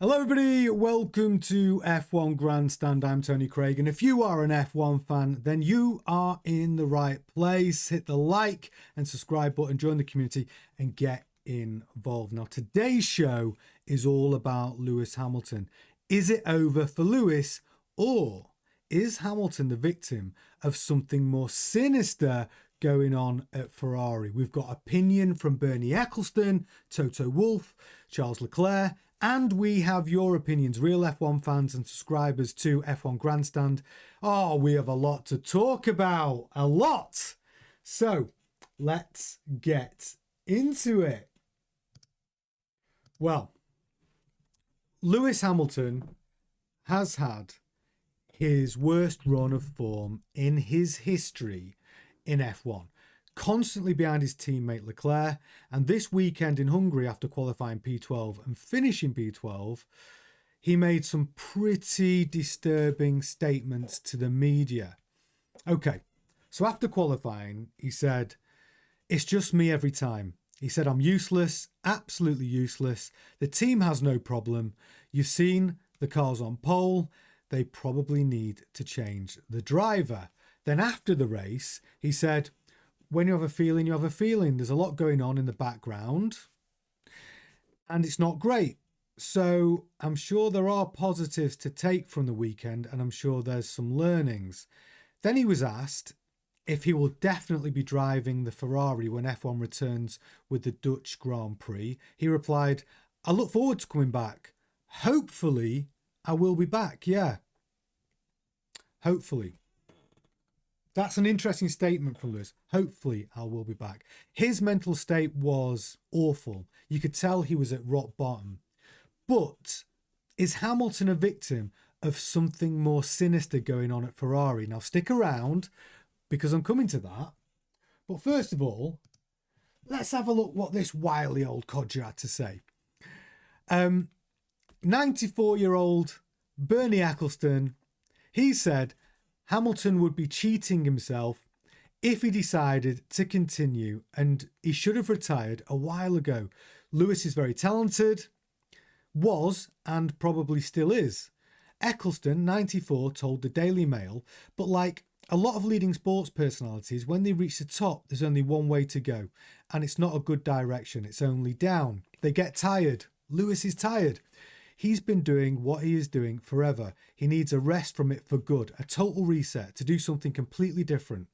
Hello everybody, welcome to F1 Grandstand. I'm Tony Craig, and if you are an F1 fan, then you are in the right place. Hit the like and subscribe button, join the community and get involved. Now today's show is all about Lewis Hamilton. Is it over for Lewis, or is Hamilton the victim of something more sinister going on at Ferrari? We've got opinion from Bernie Ecclestone, Toto Wolff, Charles Leclerc, and we have your opinions, real F1 fans and subscribers to F1 Grandstand. Oh, we have a lot to talk about, a lot. So let's get into it. Well, Lewis Hamilton has had his worst run of form in his history in F1. Constantly behind his teammate Leclerc, and this weekend in Hungary, after qualifying P12 and finishing P12, he made some pretty disturbing statements to the media. Okay, so after qualifying, he said, "It's just me every time." He said, "I'm useless, absolutely useless. The team has no problem. You've seen the cars on pole. They probably need to change the driver." Then after the race, he said, "When you have a feeling, you have a feeling. There's a lot going on in the background and it's not great. So I'm sure there are positives to take from the weekend, and I'm sure there's some learnings." Then he was asked if he will definitely be driving the Ferrari when F1 returns with the Dutch Grand Prix. He replied, "I look forward to coming back. Hopefully I will be back. Yeah, hopefully." That's an interesting statement from Lewis. Hopefully I will be back. His mental state was awful. You could tell he was at rock bottom. But is Hamilton a victim of something more sinister going on at Ferrari? Now stick around, because I'm coming to that. But first of all, let's have a look what this wily old codger had to say. 94-year-old Bernie Ecclestone, he said Hamilton would be cheating himself if he decided to continue, and he should have retired a while ago. Lewis is very talented, was and probably still is. Ecclestone, 94, told the Daily Mail, but like a lot of leading sports personalities, when they reach the top, there's only one way to go, and it's not a good direction, it's only down. They get tired. Lewis is tired. He's been doing what he is doing forever. He needs a rest from it for good, a total reset, to do something completely different.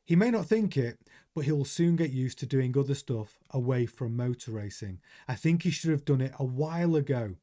He may not think it, but he'll soon get used to doing other stuff away from motor racing. I think he should have done it a while ago.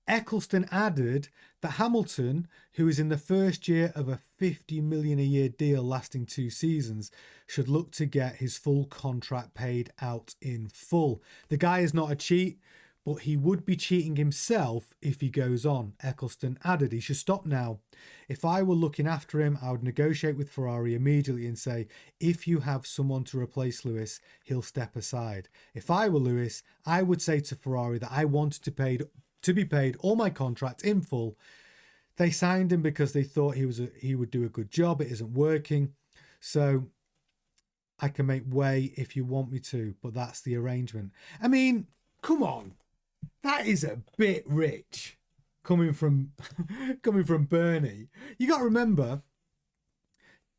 Ecclestone added that Hamilton, who is in the first year of a $50 million a year deal lasting 2 seasons, should look to get his full contract paid out in full. The guy is not a cheat, but he would be cheating himself if he goes on. Ecclestone added he should stop now. If I were looking after him, I would negotiate with Ferrari immediately and say, if you have someone to replace Lewis, he'll step aside. If I were Lewis, I would say to Ferrari that I wanted to be paid all my contract in full. They signed him because they thought he would do a good job. It isn't working. So I can make way if you want me to, but that's the arrangement. I mean, come on. That is a bit rich coming from Bernie. You got to remember,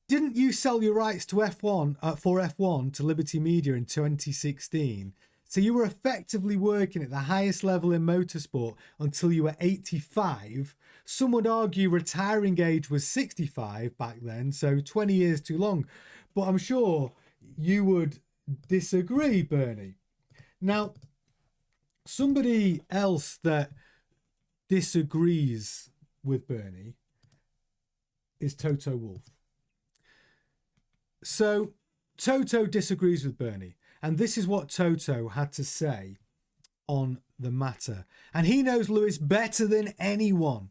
didn't you sell your rights to for F1 to Liberty Media in 2016? So you were effectively working at the highest level in motorsport until you were 85. Some would argue retiring age was 65 back then, so 20 years too long. But I'm sure you would disagree, Bernie. Now, somebody else that disagrees with Bernie is Toto Wolff. So Toto disagrees with Bernie, and this is what Toto had to say on the matter. And he knows Lewis better than anyone.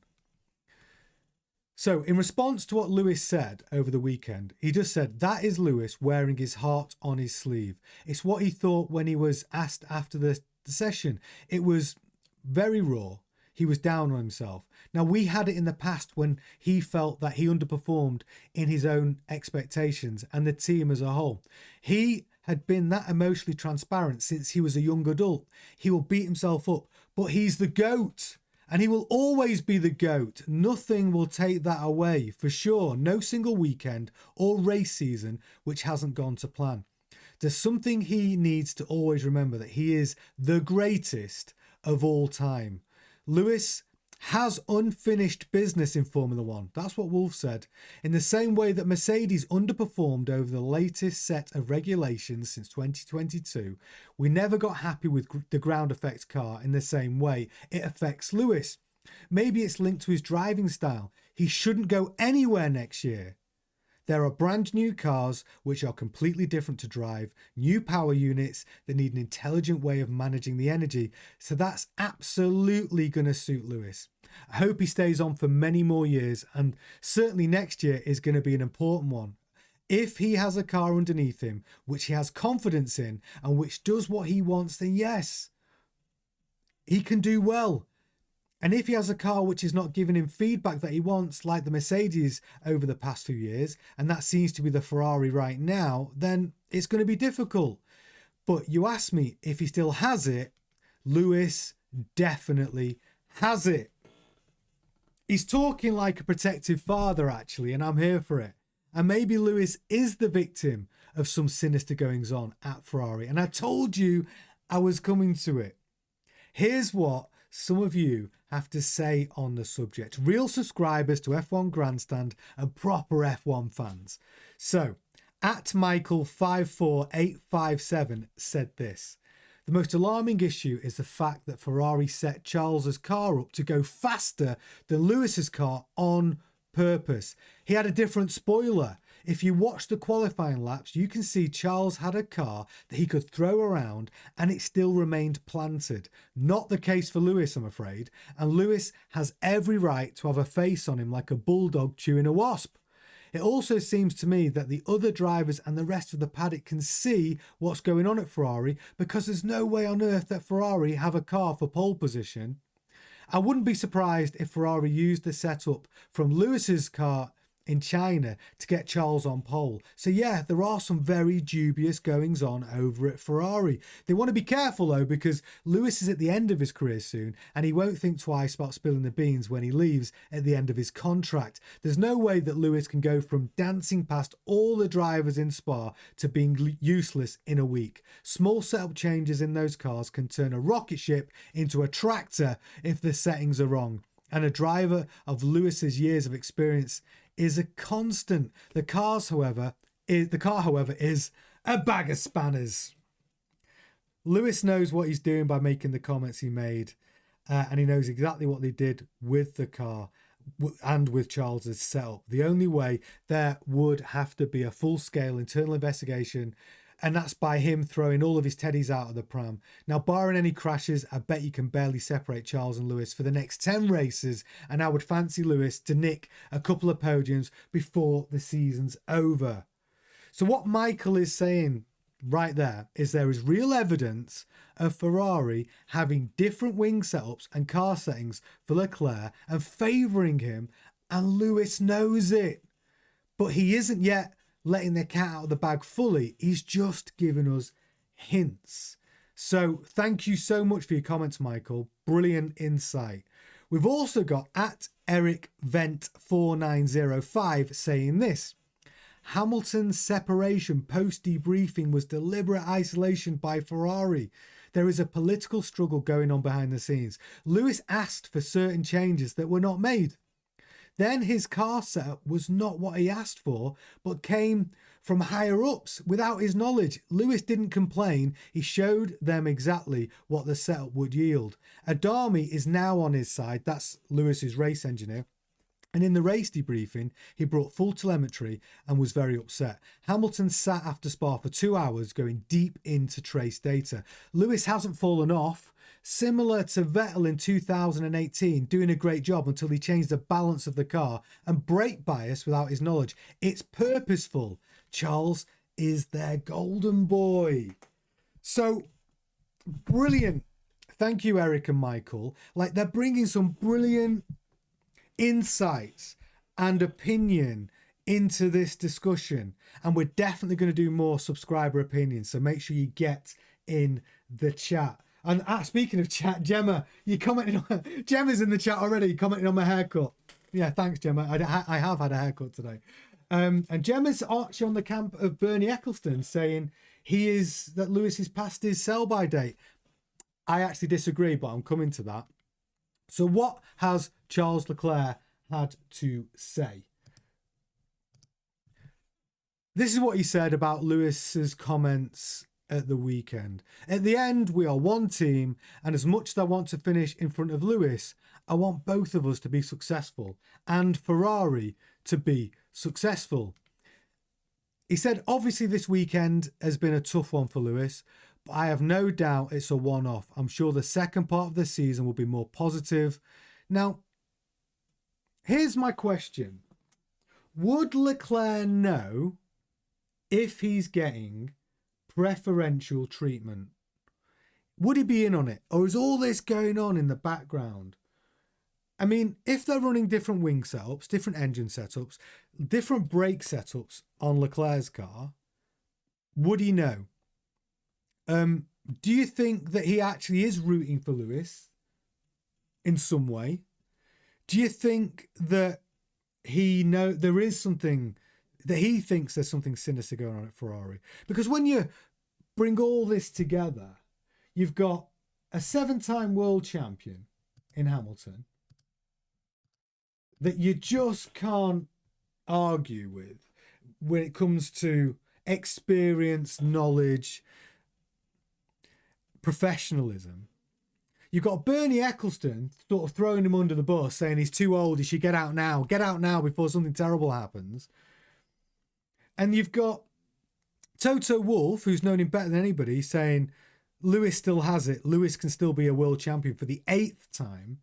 So in response to what Lewis said over the weekend, he just said, that is Lewis wearing his heart on his sleeve. It's what he thought when he was asked after the session. It was very raw. He was down on himself. Now, we had it in the past when he felt that he underperformed in his own expectations and the team as a whole. He had been that emotionally transparent since he was a young adult. He will beat himself up, but he's the GOAT. And he will always be the GOAT. Nothing will take that away, for sure. No single weekend or race season which hasn't gone to plan. There's something he needs to always remember, that he is the greatest of all time. Lewis has unfinished business in Formula One. That's what Wolff said. In the same way that Mercedes underperformed over the latest set of regulations since 2022, we never got happy with the ground effects car in the same way it affects Lewis. Maybe it's linked to his driving style. He shouldn't go anywhere next year. There are brand new cars which are completely different to drive, new power units that need an intelligent way of managing the energy. So that's absolutely going to suit Lewis. I hope he stays on for many more years, and certainly next year is going to be an important one. If he has a car underneath him which he has confidence in and which does what he wants, then yes, he can do well. And if he has a car which is not giving him feedback that he wants, like the Mercedes over the past few years, and that seems to be the Ferrari right now, then it's going to be difficult. But you ask me if he still has it, Lewis definitely has it. He's talking like a protective father, actually, and I'm here for it. And maybe Lewis is the victim of some sinister goings on at Ferrari. And I told you I was coming to it. Here's what some of you have to say on the subject. Real subscribers to F1 Grandstand and proper F1 fans. So, at Michael54857 said this: the most alarming issue is the fact that Ferrari set Charles's car up to go faster than Lewis's car on purpose. He had a different spoiler. If you watch the qualifying laps, you can see Charles had a car that he could throw around and it still remained planted. Not the case for Lewis, I'm afraid. And Lewis has every right to have a face on him like a bulldog chewing a wasp. It also seems to me that the other drivers and the rest of the paddock can see what's going on at Ferrari, because there's no way on earth that Ferrari have a car for pole position. I wouldn't be surprised if Ferrari used the setup from Lewis's car in China to get Charles on pole. So yeah, there are some very dubious goings on over at Ferrari. They want to be careful though, because Lewis is at the end of his career soon and he won't think twice about spilling the beans when he leaves at the end of his contract. There's no way that Lewis can go from dancing past all the drivers in Spa to being useless in a week. Small setup changes in those cars can turn a rocket ship into a tractor if the settings are wrong. And a driver of Lewis's years of experience is a constant. The car, however, is a bag of spanners. Lewis knows what he's doing by making the comments he made, and he knows exactly what they did with the car and with Charles's setup. The only way, there would have to be a full-scale internal investigation, and that's by him throwing all of his teddies out of the pram. Now, barring any crashes, I bet you can barely separate Charles and Lewis for the next 10 races, and I would fancy Lewis to nick a couple of podiums before the season's over. So what Michael is saying right there is real evidence of Ferrari having different wing setups and car settings for Leclerc and favouring him, and Lewis knows it. But he isn't yet letting the cat out of the bag fully. He's just giving us hints. So thank you so much for your comments, Michael. Brilliant insight. We've also got at Eric Vent 4905 saying this: Hamilton's separation post debriefing was deliberate isolation by Ferrari. There is a political struggle going on behind the scenes. Lewis asked for certain changes that were not made. Then his car setup was not what he asked for, but came from higher ups without his knowledge. Lewis didn't complain. He showed them exactly what the setup would yield. Adami is now on his side. That's Lewis's race engineer. And in the race debriefing, he brought full telemetry and was very upset. Hamilton sat after Spa for 2 hours going deep into trace data. Lewis hasn't fallen off. Similar to Vettel in 2018, doing a great job until he changed the balance of the car and brake bias without his knowledge. It's purposeful. Charles is their golden boy. So, brilliant. Thank you, Eric and Michael. Like, they're bringing some brilliant insights and opinion into this discussion. And we're definitely going to do more subscriber opinions. So make sure you get in the chat. And speaking of chat, Gemma, you commented on, Gemma's in the chat already, commenting on my haircut. Yeah, thanks, Gemma. I have had a haircut today. And Gemma's actually on the camp of Bernie Ecclestone, saying that Lewis is past his sell-by date. I actually disagree, but I'm coming to that. So what has Charles Leclerc had to say? This is what he said about Lewis's comments at the weekend. At the end, we are one team, and as much as I want to finish in front of Lewis, I want both of us to be successful and Ferrari to be successful. He said, obviously this weekend has been a tough one for Lewis, but I have no doubt it's a one-off. I'm sure the second part of the season will be more positive. Now, here's my question. Would Leclerc know if he's getting preferential treatment? Would he be in on it? Or is all this going on in the background? I mean, if they're running different wing setups, different engine setups, different brake setups on Leclerc's car, would he know? Do you think that he actually is rooting for Lewis in some way? Do you think that there is something that he thinks there's something sinister going on at Ferrari? Because when you bring all this together, you've got a 7-time world champion in Hamilton that you just can't argue with when it comes to experience, knowledge, professionalism. You've got Bernie Ecclestone sort of throwing him under the bus, saying he's too old, he should get out now before something terrible happens. And you've got Toto Wolff, who's known him better than anybody, saying Lewis still has it. Lewis can still be a world champion for the 8th time.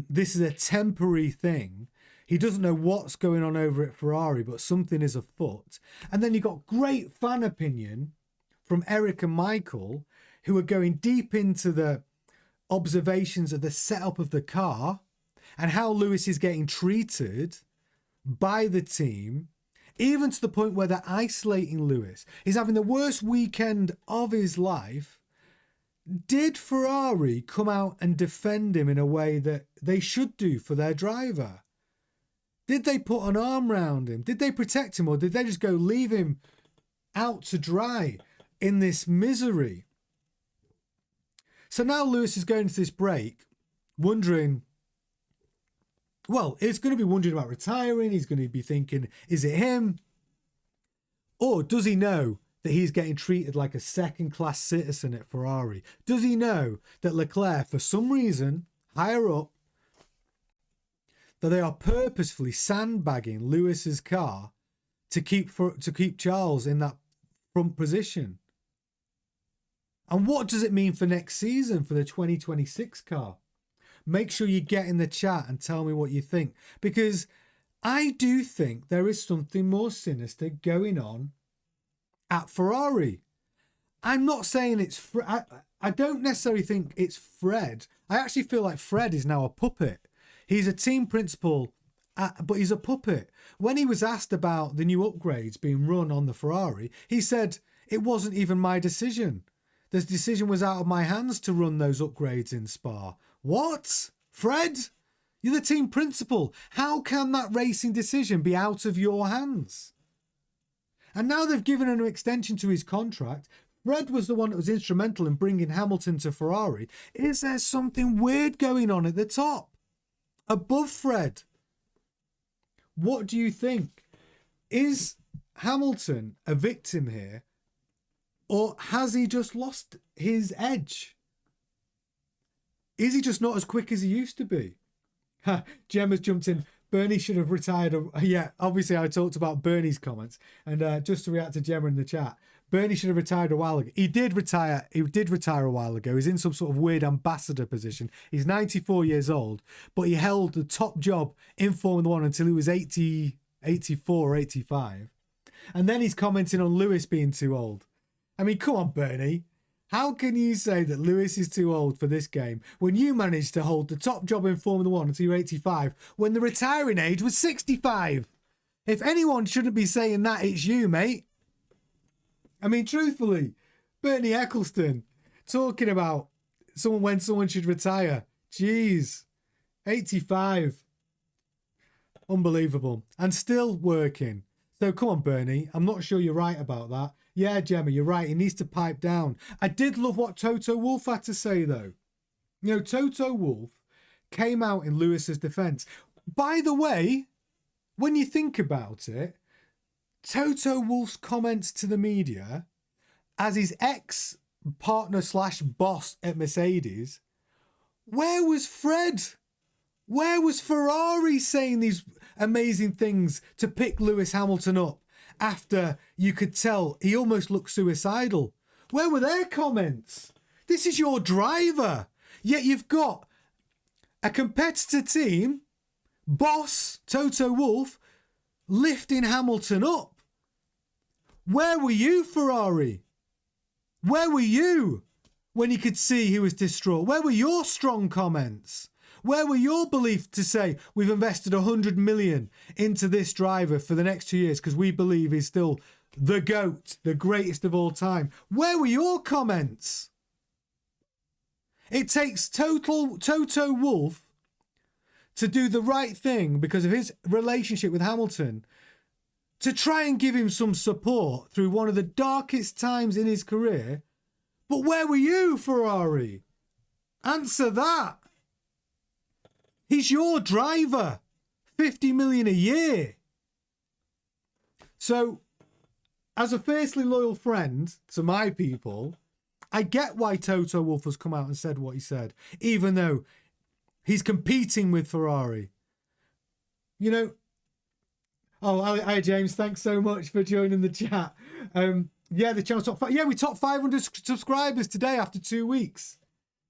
This is a temporary thing. He doesn't know what's going on over at Ferrari, but something is afoot. And then you've got great fan opinion from Eric and Michael, who are going deep into the observations of the setup of the car and how Lewis is getting treated by the team, even to the point where they're isolating Lewis. He's having the worst weekend of his life. Did Ferrari come out and defend him in a way that they should do for their driver? Did they put an arm round him? Did they protect him, or did they just go leave him out to dry in this misery? So now Lewis is going to this break wondering, well, he's going to be wondering about retiring. He's going to be thinking, is it him? Or does he know that he's getting treated like a second-class citizen at Ferrari? Does he know that Leclerc, for some reason, higher up, that they are purposefully sandbagging Lewis's car to keep Charles in that front position? And what does it mean for next season, for the 2026 car? Make sure you get in the chat and tell me what you think, because I do think there is something more sinister going on at Ferrari. I'm not saying it's I don't necessarily think it's Fred. I actually feel like Fred is now a puppet. He's a team principal, but he's a puppet. When he was asked about the new upgrades being run on the Ferrari, he said, it wasn't even my decision. The decision was out of my hands to run those upgrades in Spa. What? Fred? You're the team principal. How can that racing decision be out of your hands? And now they've given him an extension to his contract. Fred was the one that was instrumental in bringing Hamilton to Ferrari. Is there something weird going on at the top? Above Fred? What do you think? Is Hamilton a victim here? Or has he just lost his edge? Is he just not as quick as he used to be? Gemma's jumped in. Bernie should have retired. Yeah, obviously I talked about Bernie's comments. And just to react to Gemma in the chat, Bernie should have retired a while ago. He did retire. He did retire a while ago. He's in some sort of weird ambassador position. He's 94 years old, but he held the top job in Formula One until he was 84 or 85. And then he's commenting on Lewis being too old. I mean, come on, Bernie. How can you say that Lewis is too old for this game when you managed to hold the top job in Formula One until you're 85 when the retiring age was 65? If anyone shouldn't be saying that, it's you, mate. I mean, truthfully, Bernie Ecclestone talking about when someone should retire. Jeez, 85. Unbelievable. And still working. So come on, Bernie. I'm not sure you're right about that. Yeah, Gemma, you're right. He needs to pipe down. I did love what Toto Wolff had to say, though. You know, Toto Wolff came out in Lewis's defence. By the way, when you think about it, Toto Wolff's comments to the media, as his ex-partner / boss at Mercedes, where was Fred? Where was Ferrari saying these amazing things to pick Lewis Hamilton up after you could tell he almost looked suicidal? Where were their comments? This is your driver. Yet you've got a competitor team, boss Toto Wolff, lifting Hamilton up. Where were you, Ferrari? Where were you when you could see he was distraught? Where were your strong comments? Where were your belief to say we've invested 100 million into this driver for the next 2 years because we believe he's still the GOAT, the greatest of all time? Where were your comments? It takes Toto Wolff to do the right thing because of his relationship with Hamilton to try and give him some support through one of the darkest times in his career. But where were you, Ferrari? Answer that. He's your driver. 50 million a year. So, as a fiercely loyal friend to my people, I get why Toto Wolff has come out and said what he said, even though he's competing with Ferrari. You know, oh, hi James, thanks so much for joining the chat. Yeah, the channel's top 5. Yeah, we topped 500 subscribers today after 2 weeks.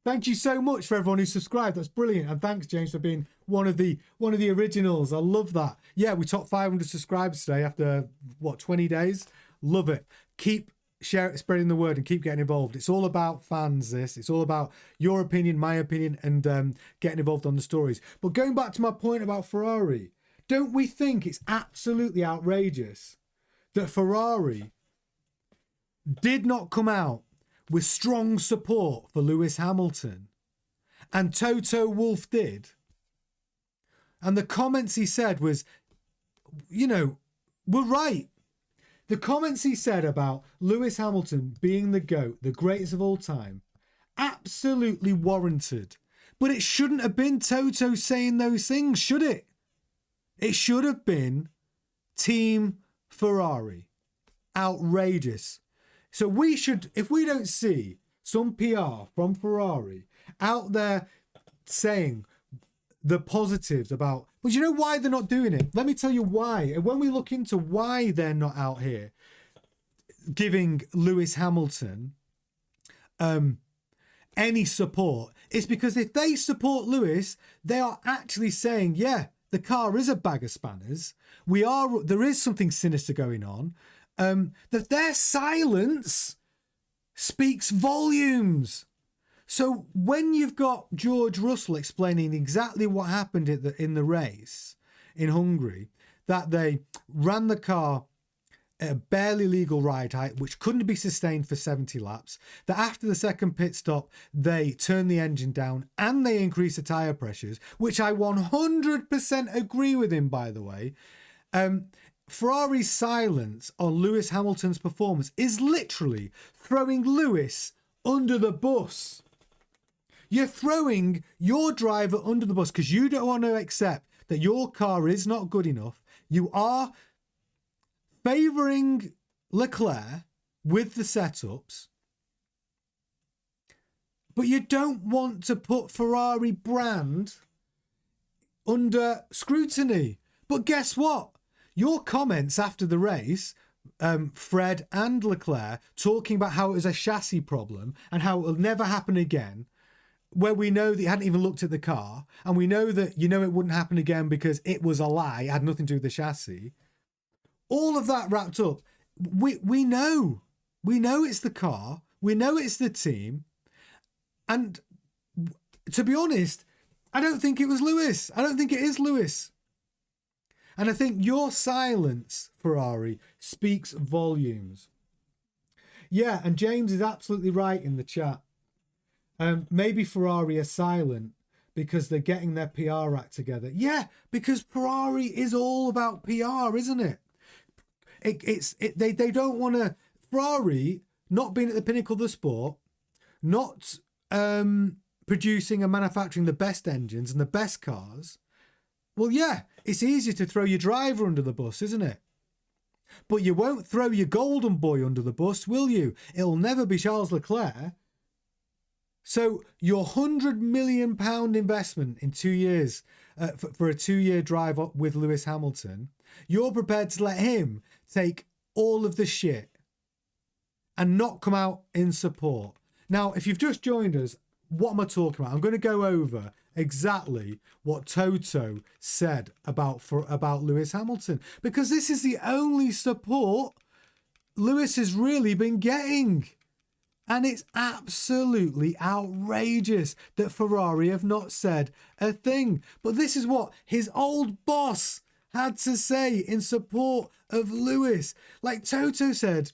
Thank you so much for everyone who subscribed. That's brilliant. And thanks, James, for being one of the originals. I love that. Yeah, we topped 500 subscribers today after, 20 days? Love it. Keep spreading the word and keep getting involved. It's all about fans, this. It's all about your opinion, my opinion, and getting involved on the stories. But going back to my point about Ferrari, don't we think it's absolutely outrageous that Ferrari did not come out with strong support for Lewis Hamilton, and Toto Wolff did? And the comments he said was, were right. The comments he said about Lewis Hamilton being the GOAT, the greatest of all time, absolutely warranted. But it shouldn't have been Toto saying those things, should it? It should have been Team Ferrari. Outrageous. So we should, if we don't see some PR from Ferrari out there saying the positives about, but you know why they're not doing it? Let me tell you why. And when we look into why they're not out here giving Lewis Hamilton any support, it's because if they support Lewis, they are actually saying, yeah, the car is a bag of spanners. There is something sinister going on. That their silence speaks volumes. So when you've got George Russell explaining exactly what happened in the race in Hungary, that they ran the car at a barely legal ride height, which couldn't be sustained for 70 laps, that after the second pit stop, they turned the engine down and they increased the tyre pressures, which I 100% agree with him, by the way. Ferrari's silence on Lewis Hamilton's performance is literally throwing Lewis under the bus. You're throwing your driver under the bus because you don't want to accept that your car is not good enough. You are favouring Leclerc with the setups, but you don't want to put Ferrari brand under scrutiny. But guess what? Your comments after the race, Fred and Leclerc, talking about how it was a chassis problem and how it will never happen again, where we know that you hadn't even looked at the car, and we know that it wouldn't happen again because it was a lie, it had nothing to do with the chassis. All of that wrapped up, we know it's the car, we know it's the team, and to be honest, I don't think it was Lewis. I don't think it is Lewis. And I think your silence, Ferrari, speaks volumes. Yeah, and James is absolutely right in the chat. Maybe Ferrari are silent because they're getting their PR act together. Yeah, because Ferrari is all about PR, isn't it? They don't want to... Ferrari not being at the pinnacle of the sport, not producing and manufacturing the best engines and the best cars. Well, yeah, it's easier to throw your driver under the bus, isn't it? But you won't throw your golden boy under the bus, will you? It'll never be Charles Leclerc. So your £100 million investment in 2 years for a 2-year drive up with Lewis Hamilton, you're prepared to let him take all of the shit and not come out in support. Now, if you've just joined us, what am I talking about? I'm going to go over exactly what Toto said about Lewis Hamilton, because this is the only support Lewis has really been getting. And it's absolutely outrageous that Ferrari have not said a thing. But this is what his old boss had to say in support of Lewis. Like Toto said,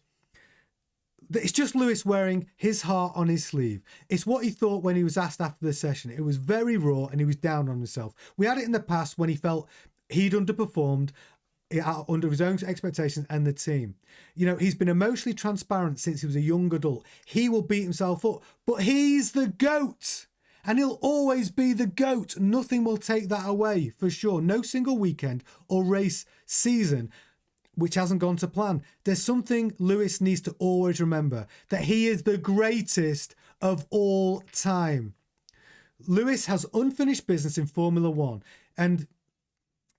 that it's just Lewis wearing his heart on his sleeve. It's what he thought when he was asked after the session. It was very raw and he was down on himself. We had it in the past when he felt he'd underperformed under his own expectations and the team. You know, he's been emotionally transparent since he was a young adult. He will beat himself up, but he's the GOAT. And he'll always be the GOAT. Nothing will take that away, for sure. No single weekend or race season which hasn't gone to plan. There's something Lewis needs to always remember, that he is the greatest of all time. Lewis has unfinished business in Formula One, and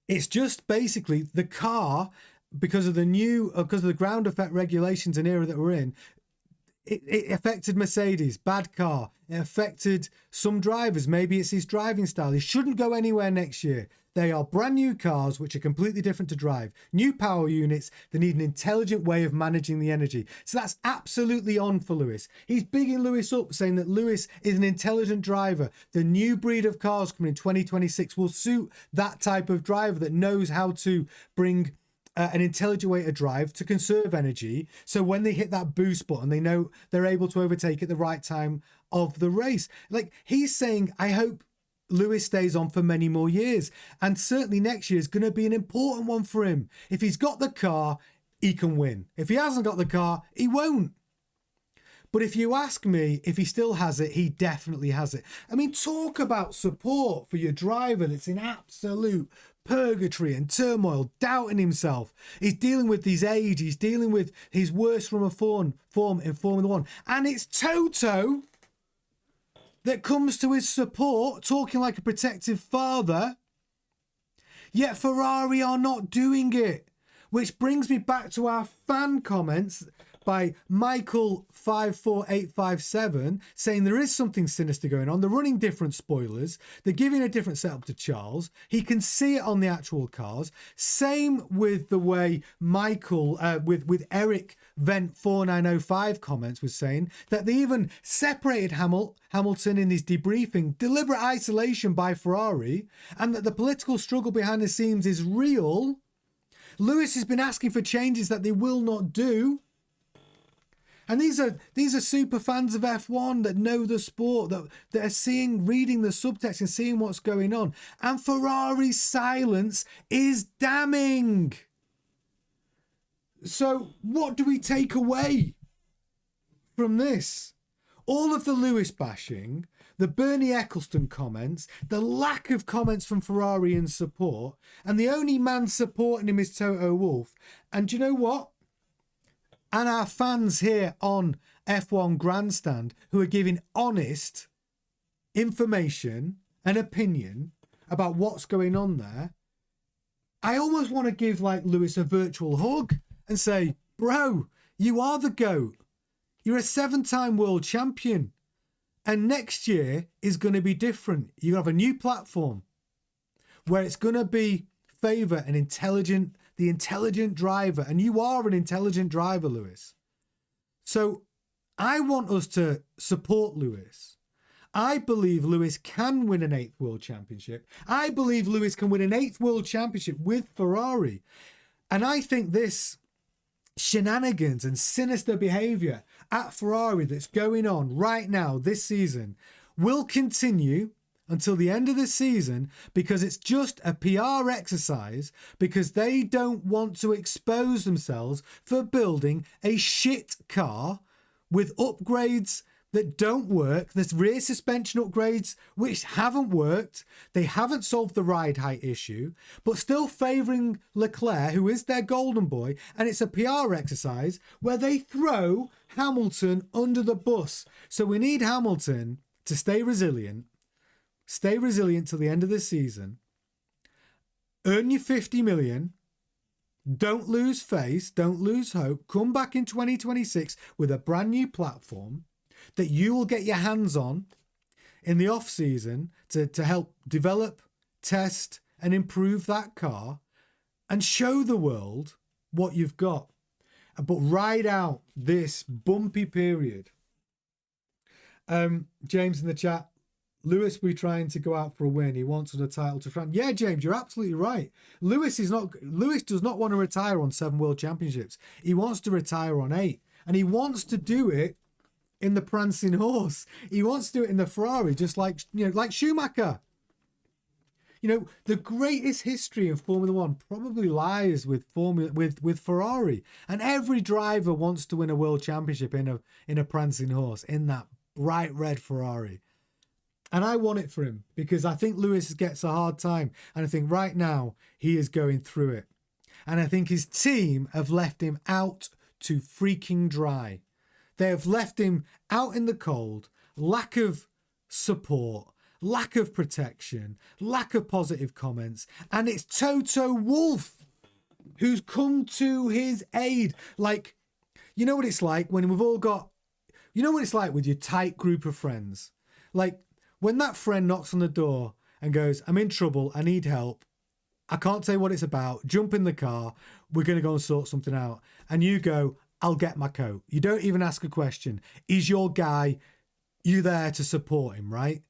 it's just basically the car, because of the ground effect regulations and era that we're in, it affected Mercedes, bad car. It affected some drivers. Maybe it's his driving style. He shouldn't go anywhere next year. They are brand new cars, which are completely different to drive. New power units. They need an intelligent way of managing the energy. So that's absolutely on for Lewis. He's bigging Lewis up, saying that Lewis is an intelligent driver. The new breed of cars coming in 2026 will suit that type of driver that knows how to bring an intelligent way to drive to conserve energy. So when they hit that boost button, they know they're able to overtake at the right time of the race. Like, he's saying, I hope Lewis stays on for many more years. And certainly next year is going to be an important one for him. If he's got the car, he can win. If he hasn't got the car, he won't. But if you ask me if he still has it, he definitely has it. I mean, talk about support for your driver that's in absolute purgatory and turmoil, doubting himself. He's dealing with his age. He's dealing with his worst form in Formula One. And it's Toto that comes to his support, talking like a protective father. Yet Ferrari are not doing it. Which brings me back to our fan comments by Michael54857 saying there is something sinister going on. They're running different spoilers. They're giving a different setup to Charles. He can see it on the actual cars. Same with the way Michael, with Eric Vent 4905 comments, was saying that they even separated Hamilton in his debriefing, deliberate isolation by Ferrari, and that the political struggle behind the scenes is real. Lewis has been asking for changes that they will not do. And these are super fans of F1 that know the sport, that are reading the subtext and seeing what's going on. And Ferrari's silence is damning. So what do we take away from this? All of the Lewis bashing, the Bernie Ecclestone comments, the lack of comments from Ferrari in support, and the only man supporting him is Toto Wolff. And do you know what? And our fans here on F1 Grandstand who are giving honest information and opinion about what's going on there, I almost want to give like Lewis a virtual hug and say, bro, you are the GOAT. You're a 7-time world champion. And next year is going to be different. You have a new platform where it's going to be favour the intelligent driver. And you are an intelligent driver, Lewis. So I want us to support Lewis. I believe Lewis can win an 8th World Championship. I believe Lewis can win an 8th World Championship with Ferrari. And I think this shenanigans and sinister behaviour at Ferrari that's going on right now this season will continue until the end of the season, because it's just a PR exercise, because they don't want to expose themselves for building a shit car with upgrades that don't work. There's rear suspension upgrades which haven't worked. They haven't solved the ride height issue, but still favouring Leclerc, who is their golden boy. And it's a PR exercise where they throw Hamilton under the bus. So we need Hamilton to stay resilient till the end of the season. Earn your 50 million. Don't lose face. Don't lose hope. Come back in 2026 with a brand new platform that you will get your hands on in the off season to help develop, test and improve that car and show the world what you've got. But ride out this bumpy period. James in the chat, Lewis will be trying to go out for a win. He wants the title to France. Yeah, James, you're absolutely right. Lewis does not want to retire on 7 World Championships. He wants to retire on 8. And he wants to do it in the prancing horse. He wants to do it in the Ferrari, just like Schumacher. The greatest history of Formula One probably lies with Ferrari. And every driver wants to win a world championship in a prancing horse, in that bright red Ferrari. And I want it for him, because I think Lewis gets a hard time. And I think right now he is going through it. And I think his team have left him out to freaking dry. They have left him out in the cold. Lack of support, lack of protection, lack of positive comments. And it's Toto Wolff who's come to his aid. Like, you know what it's like when we've all got, you know what it's like with your tight group of friends. Like, when that friend knocks on the door and goes, I'm in trouble, I need help, I can't tell you what it's about, jump in the car, we're going to go and sort something out. And you go, I'll get my coat. You don't even ask a question. He's your guy. You're there to support him, right?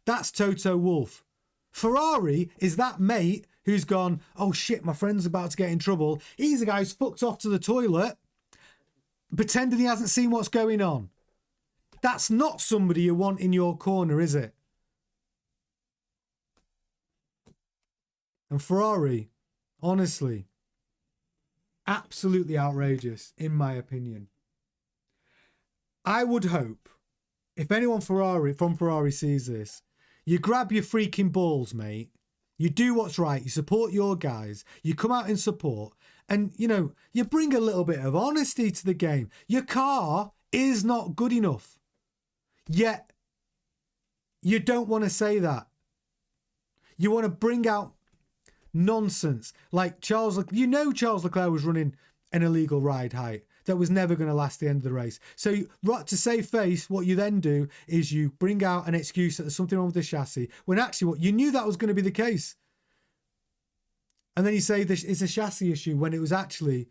That's Toto Wolff. Ferrari is that mate who's gone, oh shit, my friend's about to get in trouble. He's the guy who's fucked off to the toilet, pretending he hasn't seen what's going on. That's not somebody you want in your corner, is it? And Ferrari, honestly, absolutely outrageous, in my opinion. I would hope, if anyone from Ferrari sees this, you grab your freaking balls, mate. You do what's right. You support your guys. You come out in support. And, you bring a little bit of honesty to the game. Your car is not good enough. Yet, you don't want to say that. You want to bring out nonsense like Charles Leclerc was running an illegal ride height that was never going to last the end of the race. So to save face, what you then do is you bring out an excuse that there's something wrong with the chassis, when actually what you knew that was going to be the case. And then you say this is a chassis issue when it was actually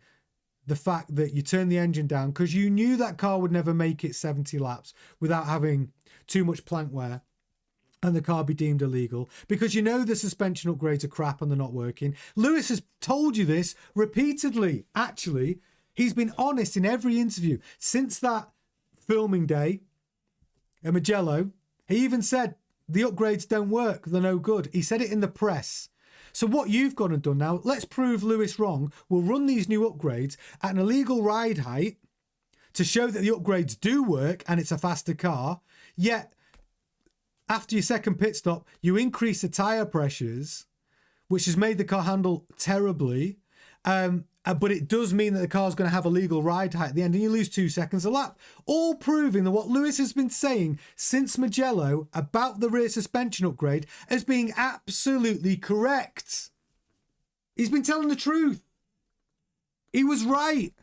the fact that you turned the engine down because you knew that car would never make it 70 laps without having too much plank wear and the car be deemed illegal, because the suspension upgrades are crap and they're not working. Lewis has told you this repeatedly. Actually, he's been honest in every interview since that filming day at Mugello. He even said the upgrades don't work, they're no good. He said it in the press. So what you've gone and done now, let's prove Lewis wrong. We'll run these new upgrades at an illegal ride height to show that the upgrades do work and it's a faster car. Yet, after your second pit stop, you increase the tyre pressures, which has made the car handle terribly. But it does mean that the car's going to have a legal ride height at the end and you lose 2 seconds a lap. All proving that what Lewis has been saying since Mugello about the rear suspension upgrade as being absolutely correct. He's been telling the truth. He was right.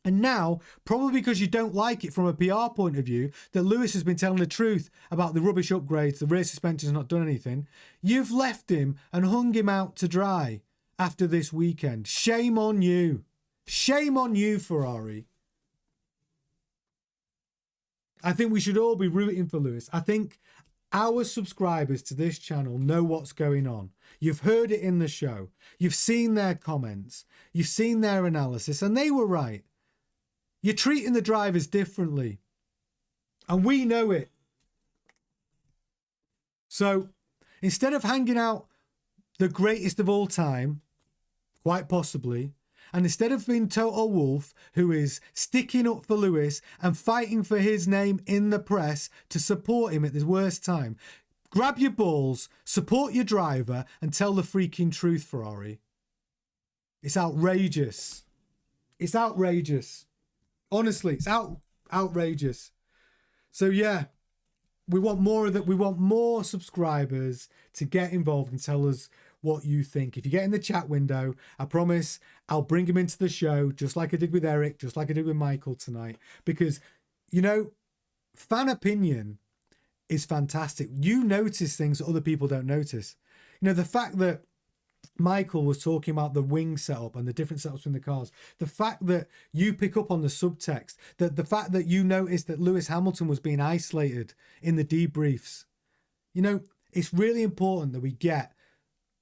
And now, probably because you don't like it from a PR point of view, that Lewis has been telling the truth about the rubbish upgrades, the rear suspension's not done anything, you've left him and hung him out to dry after this weekend. Shame on you. Shame on you, Ferrari. I think we should all be rooting for Lewis. I think our subscribers to this channel know what's going on. You've heard it in the show. You've seen their comments. You've seen their analysis, and they were right. You're treating the drivers differently. And we know it. So instead of hanging out the greatest of all time, quite possibly, and instead of being Toto Wolff, who is sticking up for Lewis and fighting for his name in the press to support him at the worst time, grab your balls, support your driver, and tell the freaking truth, Ferrari. It's outrageous. It's outrageous. Honestly, it's outrageous. So yeah, we want more of that. We want more subscribers to get involved and tell us what you think. If you get in the chat window, I promise I'll bring him into the show, just like I did with Eric, just like I did with Michael tonight. Because, you know, fan opinion is fantastic. You notice things that other people don't notice. You know, the fact that Michael was talking about the wing setup and the different setups in the cars, the fact that you pick up on the subtext, that the fact that you noticed that Lewis Hamilton was being isolated in the debriefs. You know, it's really important that we get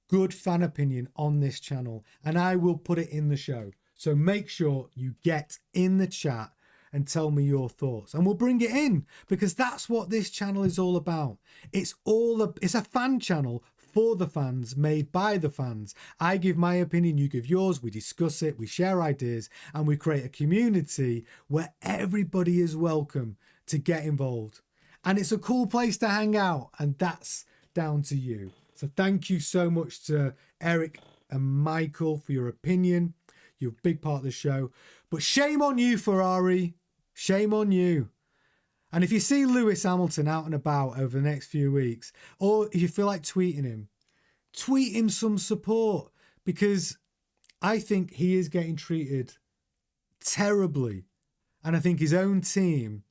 good fan opinion on this channel, and I will put it in the show. So make sure you get in the chat and tell me your thoughts, and we'll bring it in, because that's what this channel is all about. It's a fan channel for the fans, made by the fans. I give my opinion, you give yours, we discuss it, we share ideas, and we create a community where everybody is welcome to get involved. And it's a cool place to hang out, and that's down to you. So thank you so much to Eric and Michael for your opinion. You're a big part of the show. But shame on you, Ferrari. Shame on you. And if you see Lewis Hamilton out and about over the next few weeks, or if you feel like tweeting him, tweet him some support, because I think he is getting treated terribly. And I think his own team,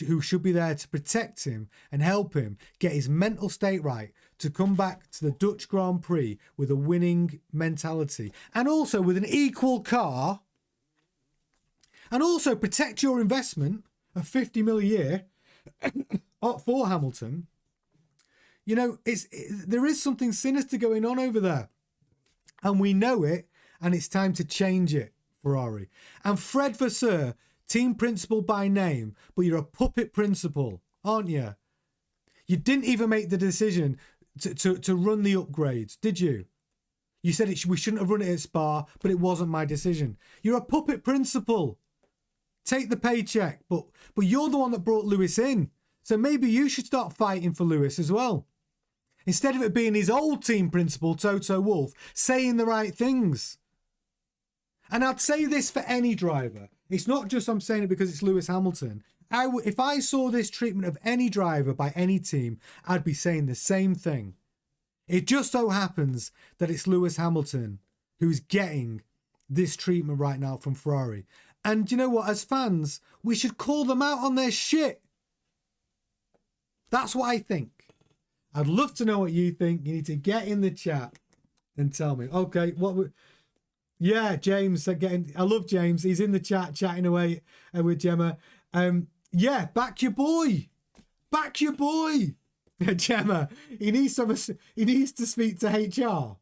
who should be there to protect him and help him get his mental state right, to come back to the Dutch Grand Prix with a winning mentality, and also with an equal car, and also protect your investment of 50 mil a year for Hamilton. You know, there is something sinister going on over there, and we know it, and it's time to change it, Ferrari. And Fred Vasseur, team principal by name, but you're a puppet principal, aren't you? You didn't even make the decision to run the upgrades, did you? You said we shouldn't have run it at Spa, but it wasn't my decision. You're a puppet principal. Take the paycheck, but you're the one that brought Lewis in. So maybe you should start fighting for Lewis as well. Instead of it being his old team principal, Toto Wolff, saying the right things. And I'd say this for any driver. It's not just I'm saying it because it's Lewis Hamilton. If I saw this treatment of any driver by any team, I'd be saying the same thing. It just so happens that it's Lewis Hamilton who's getting this treatment right now from Ferrari. And you know what? As fans, we should call them out on their shit. That's what I think. I'd love to know what you think. You need to get in the chat and tell me. Okay, yeah, James. I love James. He's in the chat chatting away with Gemma. Yeah, back your boy. Back your boy. Gemma, he needs to speak to HR.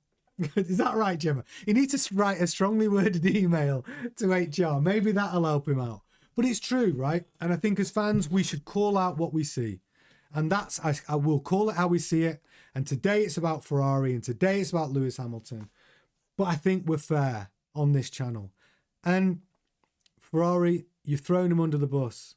Is that right, Gemma? He needs to write a strongly worded email to HR. Maybe that'll help him out. But it's true, right? And I think as fans, we should call out what we see. And I will call it how we see it. And today it's about Ferrari, and today it's about Lewis Hamilton. But I think we're fair on this channel. And Ferrari, you've thrown him under the bus.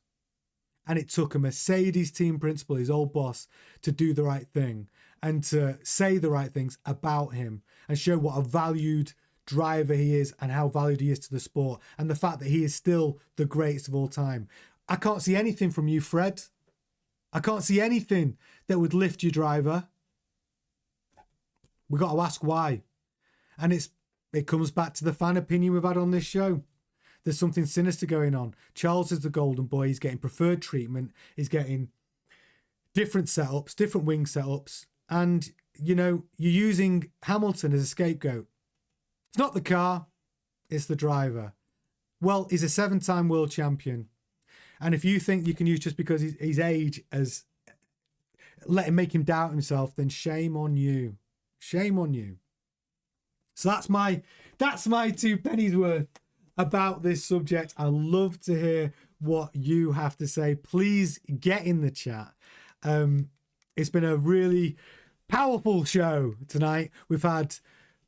And it took a Mercedes team principal, his old boss, to do the right thing and to say the right things about him and show what a valued driver he is and how valued he is to the sport, and the fact that he is still the greatest of all time. I can't see anything from you, Fred. I can't see anything that would lift your driver. We got to ask why. And it comes back to the fan opinion we've had on this show. There's something sinister going on. Charles is the golden boy. He's getting preferred treatment. He's getting different setups, different wing setups. And, you know, you're using Hamilton as a scapegoat. It's not the car. It's the driver. Well, he's a 7-time world champion. And if you think you can use just because his age as let him make him doubt himself, then shame on you. Shame on you. So that's my 2 pennies worth about this subject. I love to hear what you have to say. Please get in the chat. It's been a really powerful show tonight. We've had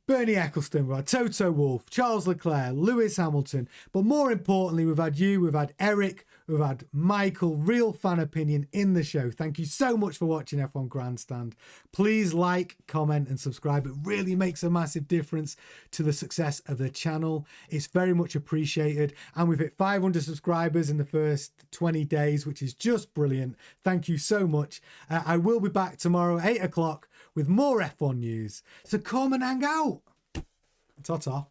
Bernie Ecclestone, we've had Toto Wolff, Charles Leclerc, Lewis Hamilton, but more importantly, we've had you, we've had Eric, we've had Michael, real fan opinion in the show. Thank you so much for watching F1 Grandstand. Please like, comment and subscribe. It really makes a massive difference to the success of the channel. It's very much appreciated. And we've hit 500 subscribers in the first 20 days, which is just brilliant. Thank you so much. I will be back tomorrow, 8 o'clock, with more F1 news. So come and hang out. Ta-ta.